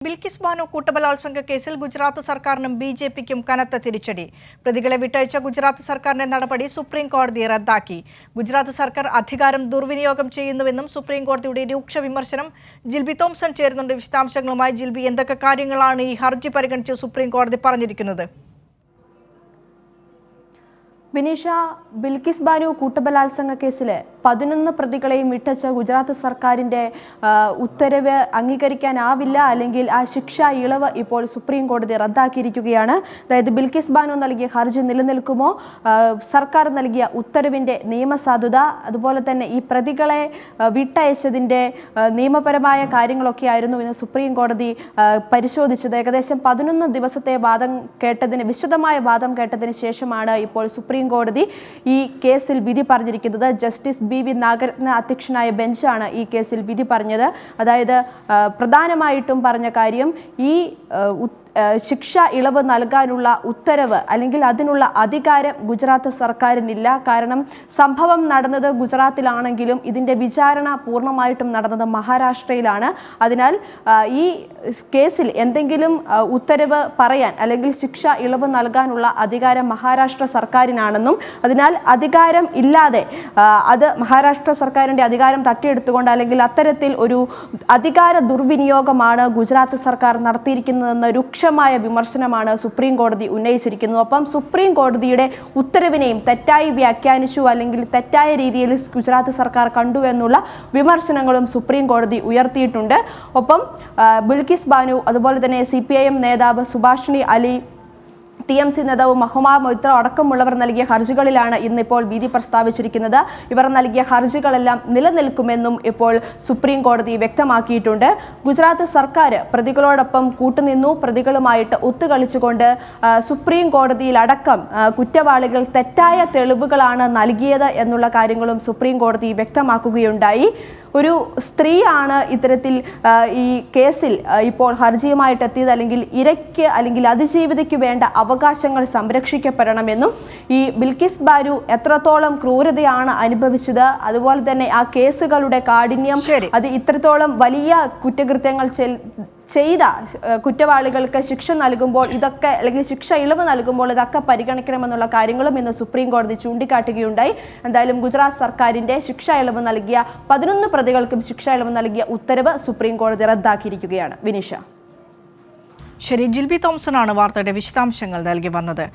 ബിൽക്കിസ് ബാനോ കൂട്ടബലാത്സംഗ കേസിൽ ഗുജറാത്ത് സർക്കാരിനും ബിജെപിക്കും കനത്ത തിരിച്ചടി. പ്രതികളെ വിട്ടയച്ച ഗുജറാത്ത് സർക്കാരിന്റെ നടപടി സുപ്രീം കോടതി റദ്ദാക്കി. ഗുജറാത്ത് സർക്കാർ അധികാരം ദുർവിനിയോഗം ചെയ്യുന്നുവെന്നും സുപ്രീം കോടതിയുടെ രൂക്ഷ വിമർശനം. ജിൽബി തോംസൺ ചേരുന്നുണ്ട് വിശദാംശങ്ങളുമായി. ജിൽബി, എന്തൊക്കെ കാര്യങ്ങളാണ് ഈ ഹർജി പരിഗണിച്ച് സുപ്രീം കോടതി പറഞ്ഞിരിക്കുന്നത്? വിനീഷ, ബിൽക്കിസ് ബാനു കൂട്ടബലാത്സംഗ കേസിലെ 11 പ്രതികളെയും വിട്ടച്ച ഗുജറാത്ത് സർക്കാരിൻ്റെ ഉത്തരവ് അംഗീകരിക്കാനാവില്ല, അല്ലെങ്കിൽ ആ ശിക്ഷാ ഇളവ് ഇപ്പോൾ സുപ്രീം കോടതി റദ്ദാക്കിയിരിക്കുകയാണ്. അതായത് ബിൽക്കിസ് ബാനു നൽകിയ ഹർജി നിലനിൽക്കുമോ, സർക്കാർ നൽകിയ ഉത്തരവിൻ്റെ നിയമസാധുത, അതുപോലെ തന്നെ ഈ പ്രതികളെ വിട്ടയച്ചതിൻ്റെ നിയമപരമായ കാര്യങ്ങളൊക്കെയായിരുന്നു ഇന്ന് സുപ്രീം കോടതി പരിശോധിച്ചത്. ഏകദേശം 11 ദിവസത്തെ വിശദമായ വാദം കേട്ടതിന് ശേഷമാണ് ഇപ്പോൾ സുപ്രീം കോടതി ഈ കേസിൽ വിധി പറഞ്ഞിരിക്കുന്നത്. ജസ്റ്റിസ് ബി.വി. നാഗരത്ന അധ്യക്ഷനായ ബെഞ്ചാണ് ഈ കേസിൽ വിധി പറഞ്ഞത്. അതായത് പ്രധാനമായിട്ടും പറഞ്ഞ കാര്യം, ഈ ശിക്ഷ ഇളവ് നൽകാനുള്ള ഉത്തരവ് അല്ലെങ്കിൽ അതിനുള്ള അധികാരം ഗുജറാത്ത് സർക്കാരിനില്ല. കാരണം സംഭവം നടന്നത് ഗുജറാത്തിലാണെങ്കിലും ഇതിൻ്റെ വിചാരണ പൂർണ്ണമായിട്ടും നടന്നത് മഹാരാഷ്ട്രയിലാണ്. അതിനാൽ ഈ കേസിൽ എന്തെങ്കിലും ഉത്തരവ് പറയാൻ അല്ലെങ്കിൽ ശിക്ഷ ഇളവ് നൽകാനുള്ള അധികാരം മഹാരാഷ്ട്ര സർക്കാരിനാണെന്നും, അതിനാൽ അധികാരം ഇല്ലാതെ അത് മഹാരാഷ്ട്ര സർക്കാരിൻ്റെ അധികാരം തട്ടിയെടുത്തുകൊണ്ട് അല്ലെങ്കിൽ അത്തരത്തിൽ ഒരു അധികാര ദുർവിനിയോഗമാണ് ഗുജറാത്ത് സർക്കാർ നടത്തിയിരിക്കുന്നതെന്ന രൂക്ഷമായ വിമർശനമാണ് സുപ്രീം കോടതി ഉന്നയിച്ചിരിക്കുന്നത്. ഒപ്പം സുപ്രീം കോടതിയുടെ ഉത്തരവിനെയും തെറ്റായി വ്യാഖ്യാനിച്ചു, അല്ലെങ്കിൽ തെറ്റായ രീതിയിൽ ഗുജറാത്ത് സർക്കാർ കണ്ടു എന്നുള്ള വിമർശനങ്ങളും സുപ്രീം കോടതി ഉയർത്തിയിട്ടുണ്ട്. ഒപ്പം ബിൽക്കിസ് ബാനു, അതുപോലെ തന്നെ CPIM നേതാവ് സുഭാഷിണി അലി, TMC നേതാവ് മഹുമാ മൊയ്ത്ര അടക്കമുള്ളവർ നൽകിയ ഹർജികളിലാണ് ഇന്നിപ്പോൾ വിധി പ്രസ്താവിച്ചിരിക്കുന്നത്. ഇവർ നൽകിയ ഹർജികളെല്ലാം നിലനിൽക്കുമെന്നും ഇപ്പോൾ സുപ്രീം കോടതി വ്യക്തമാക്കിയിട്ടുണ്ട്. ഗുജറാത്ത് സർക്കാർ പ്രതികളോടൊപ്പം കൂട്ടുനിന്നു. പ്രതികളുമായിട്ട് ഒത്തുകളിച്ചുകൊണ്ട് സുപ്രീം കോടതിയിലടക്കം കുറ്റവാളികൾ തെറ്റായ തെളിവുകളാണ് നൽകിയത് എന്നുള്ള കാര്യങ്ങളും സുപ്രീം കോടതി വ്യക്തമാക്കുകയുണ്ടായി. ഒരു സ്ത്രീയാണ് ഇത്തരത്തിൽ ഈ കേസിൽ ഇപ്പോൾ ഹർജിയുമായിട്ട് എത്തിയത്, അല്ലെങ്കിൽ ഇരയ്ക്ക് അല്ലെങ്കിൽ അതിജീവിതയ്ക്ക് വേണ്ട അവകാശങ്ങൾ സംരക്ഷിക്കപ്പെടണമെന്നും, ഈ ബിൽക്കിസ് ബാനു എത്രത്തോളം ക്രൂരതയാണ് അനുഭവിച്ചത്, അതുപോലെ തന്നെ ആ കേസുകളുടെ കാഠിന്യം, അത് ഇത്രത്തോളം വലിയ കുറ്റകൃത്യങ്ങൾ ചെയ്ത കുറ്റവാളികൾക്ക് ശിക്ഷ നൽകുമ്പോൾ ഇതൊക്കെ, അല്ലെങ്കിൽ ശിക്ഷ ഇളവ് നൽകുമ്പോൾ ഇതൊക്കെ പരിഗണിക്കണമെന്നുള്ള കാര്യങ്ങളും ഇന്ന് സുപ്രീം കോടതി ചൂണ്ടിക്കാട്ടുകയുണ്ടായി. എന്തായാലും ഗുജറാത്ത് സർക്കാരിൻ്റെ ശിക്ഷ ഇളവ് നൽകിയ 11 പ്രതികൾക്കും ശിക്ഷ ഇളവ് നൽകിയ ഉത്തരവ് സുപ്രീം കോടതി റദ്ദാക്കിയിരിക്കുകയാണ്. വിനീഷ. ശരി, ജിൽബി തോംസൺ ആണ് വാർത്തയുടെ വിശദാംശങ്ങൾ നൽകി വന്നത്.